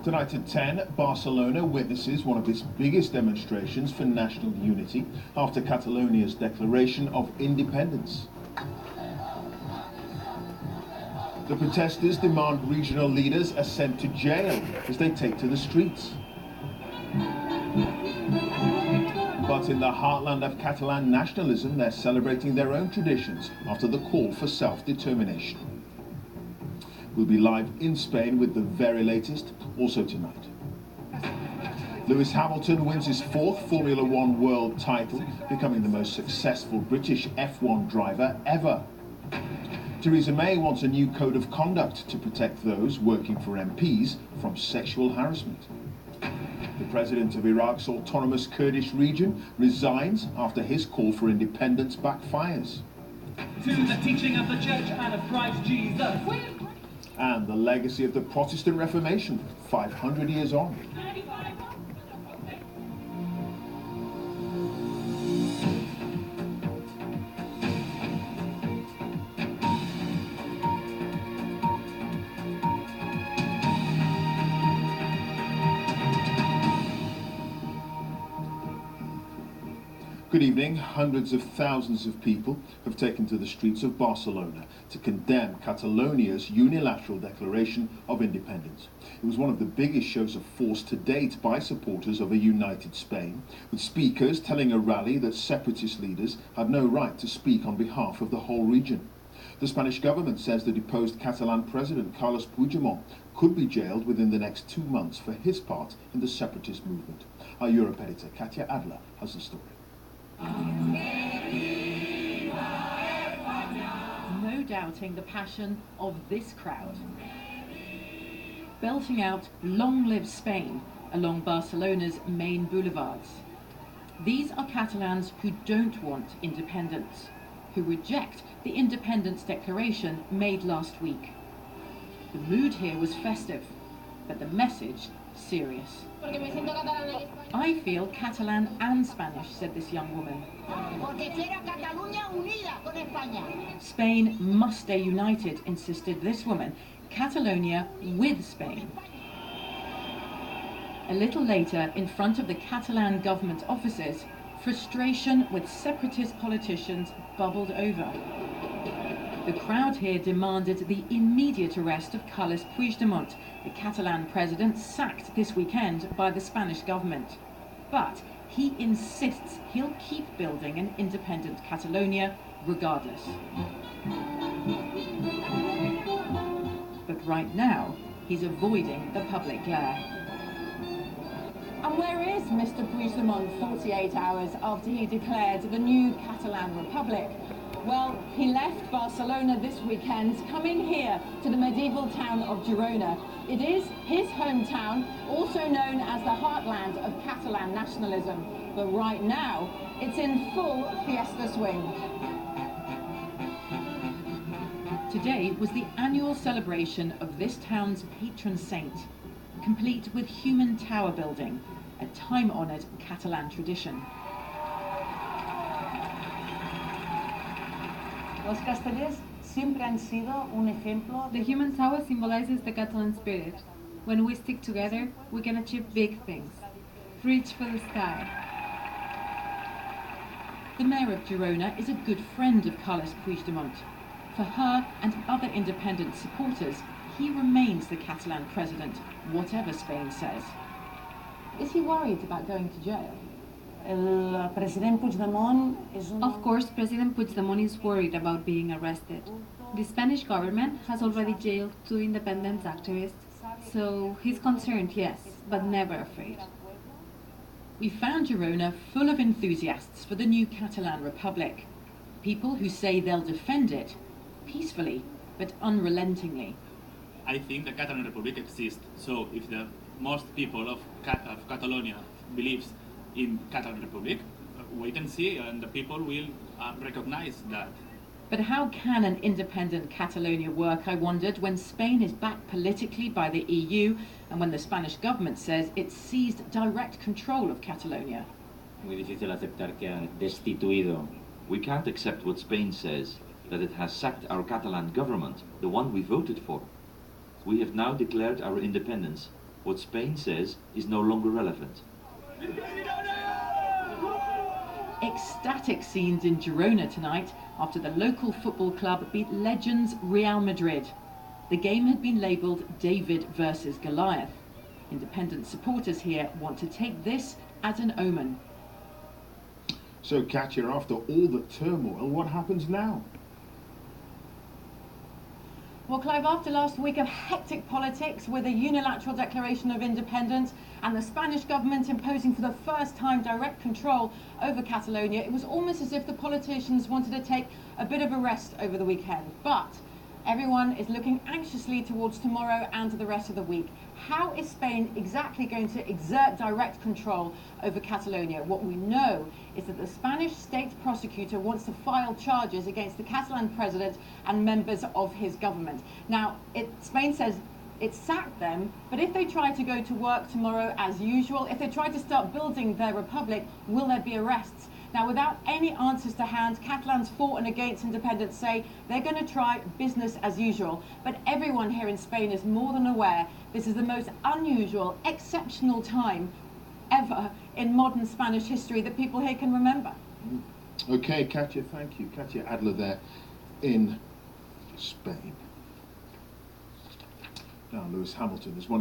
Tonight at 10, Barcelona witnesses one of its biggest demonstrations for national unity after Catalonia's declaration of independence. The protesters demand regional leaders are sent to jail as they take to the streets. But in the heartland of Catalan nationalism, they're celebrating their own traditions after the call for self-determination. We'll be live in Spain with the very latest, also tonight. Lewis Hamilton wins his fourth Formula One world title, becoming the most successful British F1 driver ever. Theresa May wants a new code of conduct to protect those working for MPs from sexual harassment. The president of Iraq's autonomous Kurdish region resigns after his call for independence backfires. To the teaching of the Church and of Christ Jesus. And the legacy of the Protestant Reformation, 500 years on. Good evening. Hundreds of thousands of people have taken to the streets of Barcelona to condemn Catalonia's unilateral declaration of independence. It was one of the biggest shows of force to date by supporters of a united Spain, with speakers telling a rally that separatist leaders had no right to speak on behalf of the whole region. The Spanish government says the deposed Catalan president Carles Puigdemont could be jailed within the next 2 months for his part in the separatist movement. Our Europe editor Katia Adler has the story. No doubting the passion of this crowd, belting out "Long live Spain" along Barcelona's main boulevards. These are Catalans who don't want independence, who reject the independence declaration made last week. The mood here was festive, but the message serious. I feel Catalan and Spanish, said this young woman. Spain must stay united, insisted this woman. Catalonia with Spain. A little later, in front of the Catalan government offices, frustration with separatist politicians bubbled over. The crowd here demanded the immediate arrest of Carles Puigdemont, the Catalan president sacked this weekend by the Spanish government. But he insists he'll keep building an independent Catalonia regardless. But right now, he's avoiding the public glare. And where is Mr. Puigdemont 48 hours after he declared the new Catalan Republic? Well, he left Barcelona this weekend, coming here to the medieval town of Girona. It is his hometown, also known as the heartland of Catalan nationalism. But right now, it's in full fiesta swing. Today was the annual celebration of this town's patron saint, complete with human tower building, a time-honoured Catalan tradition. The human tower symbolizes the Catalan spirit. When we stick together, we can achieve big things. Reach for the sky. The mayor of Girona is a good friend of Carles Puigdemont. For her and other independent supporters, he remains the Catalan president, whatever Spain says. Is he worried about going to jail? Of course, President Puigdemont is worried about being arrested. The Spanish government has already jailed 2 independence activists, so he's concerned, yes, but never afraid. We found Girona full of enthusiasts for the new Catalan Republic. People who say they'll defend it, peacefully, but unrelentingly. I think the Catalan Republic exists, so if the most people of Catalonia believes in Catalan Republic, wait and see, and the people will recognize that. But how can an independent Catalonia work, I wondered, when Spain is backed politically by the EU and when the Spanish government says it's seized direct control of Catalonia? We can't accept what Spain says, that it has sacked our Catalan government, the one we voted for. We have now declared our independence, what Spain says is no longer relevant. Ecstatic scenes in Girona tonight after the local football club beat legends Real Madrid. The game had been labelled David versus Goliath. Independent supporters here want to take this as an omen. So, Katya, after all the turmoil, what happens now? Well, Clive, after last week of hectic politics with a unilateral declaration of independence and the Spanish government imposing for the first time direct control over Catalonia, it was almost as if the politicians wanted to take a bit of a rest over the weekend. But everyone is looking anxiously towards tomorrow and to the rest of the week. How is Spain exactly going to exert direct control over Catalonia? What we know is that the Spanish state prosecutor wants to file charges against the Catalan president and members of his government. Now, Spain says it sacked them, but if they try to go to work tomorrow as usual, if they try to start building their republic, will there be arrests? Now, without any answers to hand, Catalans for and against independence say they're going to try business as usual. But everyone here in Spain is more than aware this is the most unusual, exceptional time ever in modern Spanish history that people here can remember. Okay, Katya, thank you. Katya Adler there in Spain. Now, Lewis Hamilton is one